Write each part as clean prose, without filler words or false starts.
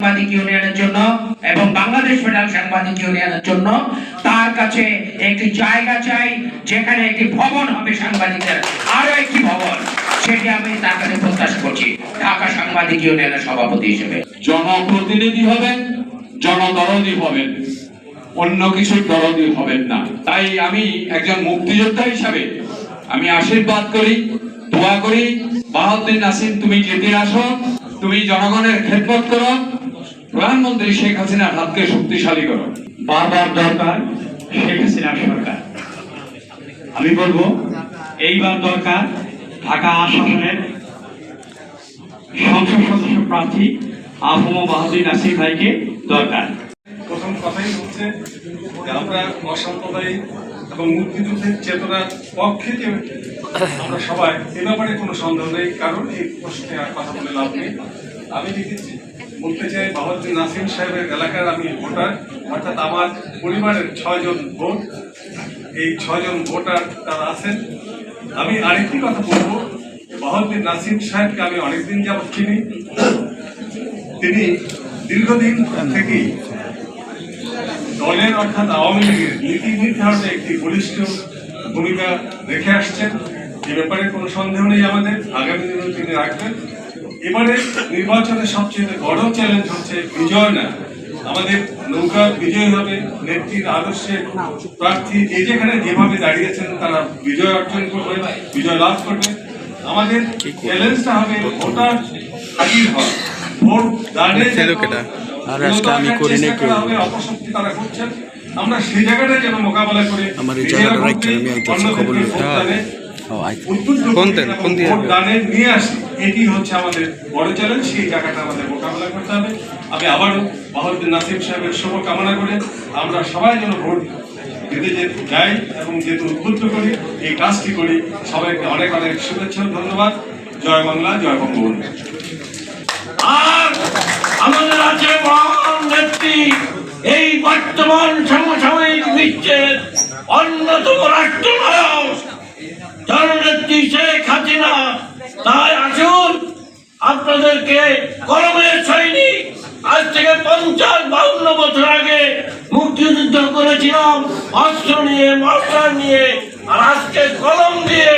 সাংবাদিক ইউনিয়নের জন্য এবং বাংলাদেশ ফেডারেল সাংবাদিক ইউনিয়নের জন্য তার কাছে একটি জায়গা চাই, যেখানে একটি ভবন হবে সাংবাদিকদের, আরো একটি ভবন, সেটি আমি তার কাছে প্রত্যাশা করছি ঢাকা সাংবাদিক ইউনিয়নের সভাপতি হিসেবে। জনপ্রতিনিধি হবেন, জনদরদি হবেন, অন্য কিছুর দরদি হবেন না। তাই আমি একজন মুক্তিযোদ্ধা হিসাবে আমি আশীর্বাদ করি, দোয়া করি, বাহাউদ্দিন নাসিম তুমি যেতে আসো, তুমি জনগণের খেদমত করো, প্রধানমন্ত্রী শেখ হাসিনার হাতকে শক্তিশালী করো। বারবার দরকার শেখ হাসিনার সরকার। আমি বলবো এইবার দরকার ঢাকা আশাসনের সংসদ সদস্য প্রার্থী আফম বাহাউদ্দিন নাসির ভাইকে দরকার। প্রথম কথাই হচ্ছে যে আমরা অসাম্প্রদায়িক এবং মুক্তিযুদ্ধের চেতনার পক্ষে যে আমরা সবাই এ ব্যাপারে কোনো সন্দেহ নেই, কারণ এই প্রশ্নে আর কথা বলে লাভ নেই। আমি বলতে চাই বাহাউদ্দিন নাসিম সাহেবের এলাকার আমি ভোটার, অর্থাৎ আমার পরিবারের 6 জন ভোট, এই 6 জন ভোটার তারা আছেন। আমি আরেকটি কথা বলবো, বাহাউদ্দিন নাসিম সাহেবকে আমি অনেকদিন যাবৎ চিনি। তিনি দীর্ঘদিন থেকেই দলের অর্থাৎ আওয়ামী লীগের নীতি নির্ধারণে একটি বলিষ্ঠ ভূমিকা রেখে আসছেন। এ ব্যাপারে কোনো সন্দেহ নেই আমাদের, আগামী দিনেও তিনি রাখবেন। এবারে নির্বাচনের সবচেয়ে বড় চ্যালেঞ্জ হচ্ছে বিজয় না, আমাদের নৌকা বিজয় হবে, নেত্রীর আদর্শে প্রার্থী যে যেখানে যেভাবে দাঁড়িয়েছেন তারা বিজয় অর্জন করবে, বিজয় লাভ করবে। আমাদের চ্যালেঞ্জটা হবে ভোটার হাজির হওয়া, ভোট দানের অপশক্তি তারা করছেন, আমরা সেই জায়গাটা যেন মোকাবেলা করে ভোট দানে নিয়ে আসি, এটি হচ্ছে আমাদের বড় চ্যালেঞ্জ। সেই জায়গাটা আমাদের মোকাবেলা করতে হবে। আমি আবারও বাহাউদ্দিন নাসিম সাহেবের শুভ কামনা করে আমরা সবাই যেন ভোট দিতে যাই এবং যেহেতু উদ্বুদ্ধ করি, এই কাজটি করি। সবাইকে অনেক অনেক শুভেচ্ছা, ধন্যবাদ। জয় বাংলা, জয় বঙ্গবন্ধু। আর আমাদের আছে মহান নেত্রী, এই বর্তমান সমসাময়িক বিশ্বের অন্যতম রাষ্ট্রনায়ক জননেত্রী শেখ হাসিনা। তাই আসুন, আপনাদেরকে কলমের সৈনিক, আজ থেকে 50-52 বছর আগে মুক্তিযুদ্ধ করেছিলাম অস্ত্র নিয়ে, মাস্টার নিয়ে, আর আজকে কলম দিয়ে,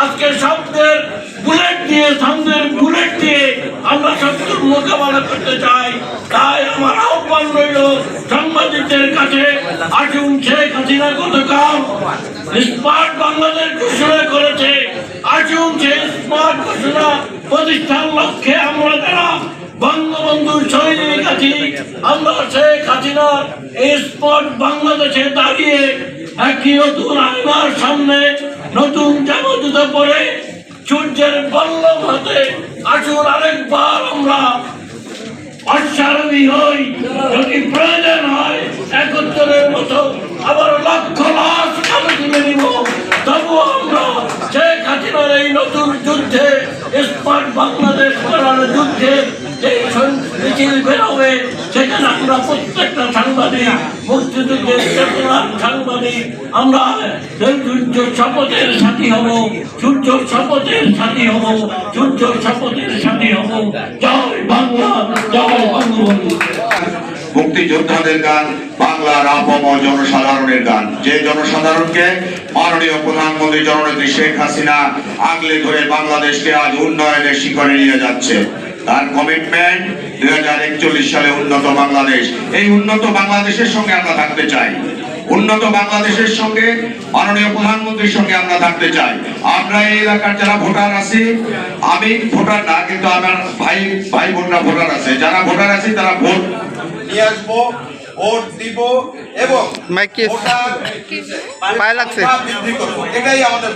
আজকে শব্দের বুলেট দিয়ে, ছন্দের বুলেট দিয়ে আমরা শত্রুর মোকাবেলা করতে চাই। তাই আমার আহ্বান রইল সাংবাদিকদের কাছে, আসুন, শেখ হাসিনা গতকাল স্মার্ট বাংলাদেশ ঘোষণা করেছে, আসুন সেই স্মার্ট ঘোষণা প্রতিষ্ঠান লক্ষ্যে আমরা যারা বঙ্গবন্ধুর সৈনিক আছি, আমরা শেখ হাসিনার এই স্মার্ট বাংলাদেশে দাঁড়িয়ে একটি নতুন আয়নার সামনে নতুন জামা জুতো পরে সূর্যের বল্লভ হাতে আসুন আরেকবার আমরা অশ্বারোহী হই। যদি প্রয়োজন হয় 71-এর মতো আবার লক্ষ লাখ কালো তুলে নিব, তবুও আমরা শেখ হাসিনার এই নতুন যুদ্ধে, স্মার্ট বাংলাদেশ করার যুদ্ধে যে মিছিল বেরোবে, সেখানে আমরা প্রত্যেকটা সাংবাদিক, মুক্তিযুদ্ধের চেতনার সাংবাদিক, আমরা সূর্য শপথের সাথী হব, সূর্য শপথের সাথী হব, সূর্য শপথের সাথী হব। জয় বাংলা, জয় বঙ্গবন্ধু। মুক্তিযোদ্ধাদের গান, বাংলার আপাম জনসাধারণের গান, যে জনসাধারণকে মাননীয় প্রধানমন্ত্রী জননেত্রী শেখ হাসিনা আগলে ধরে বাংলাদেশকে আজ উন্নয়নের শিখরে নিয়ে যাচ্ছে। তার কমিটমেন্ট 2041 সালে উন্নত বাংলাদেশ। এই উন্নত বাংলাদেশের সঙ্গে আমরা থাকতে চাই, উন্নত বাংলাদেশের সঙ্গে মাননীয় প্রধানমন্ত্রীর সঙ্গে আমরা থাকতে চাই। আমরা এই এলাকার যারা ভোটার আছি, আমি ভোটার না, কিন্তু আমার ভাই বোনরা ভোটার আছে, যারা ভোটার আছে তারা ভোট নিয়ে আসবো, ভোট দিব এবং এটাই আমাদের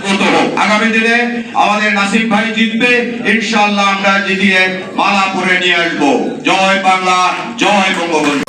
আগামী দিনে আমাদের নাসিম ভাই জিতবে ইনশাআল্লাহ, আমরা জিতিয়ে মালা পরে নিয়ে আসবো। জয় বাংলা, জয় বঙ্গবন্ধু।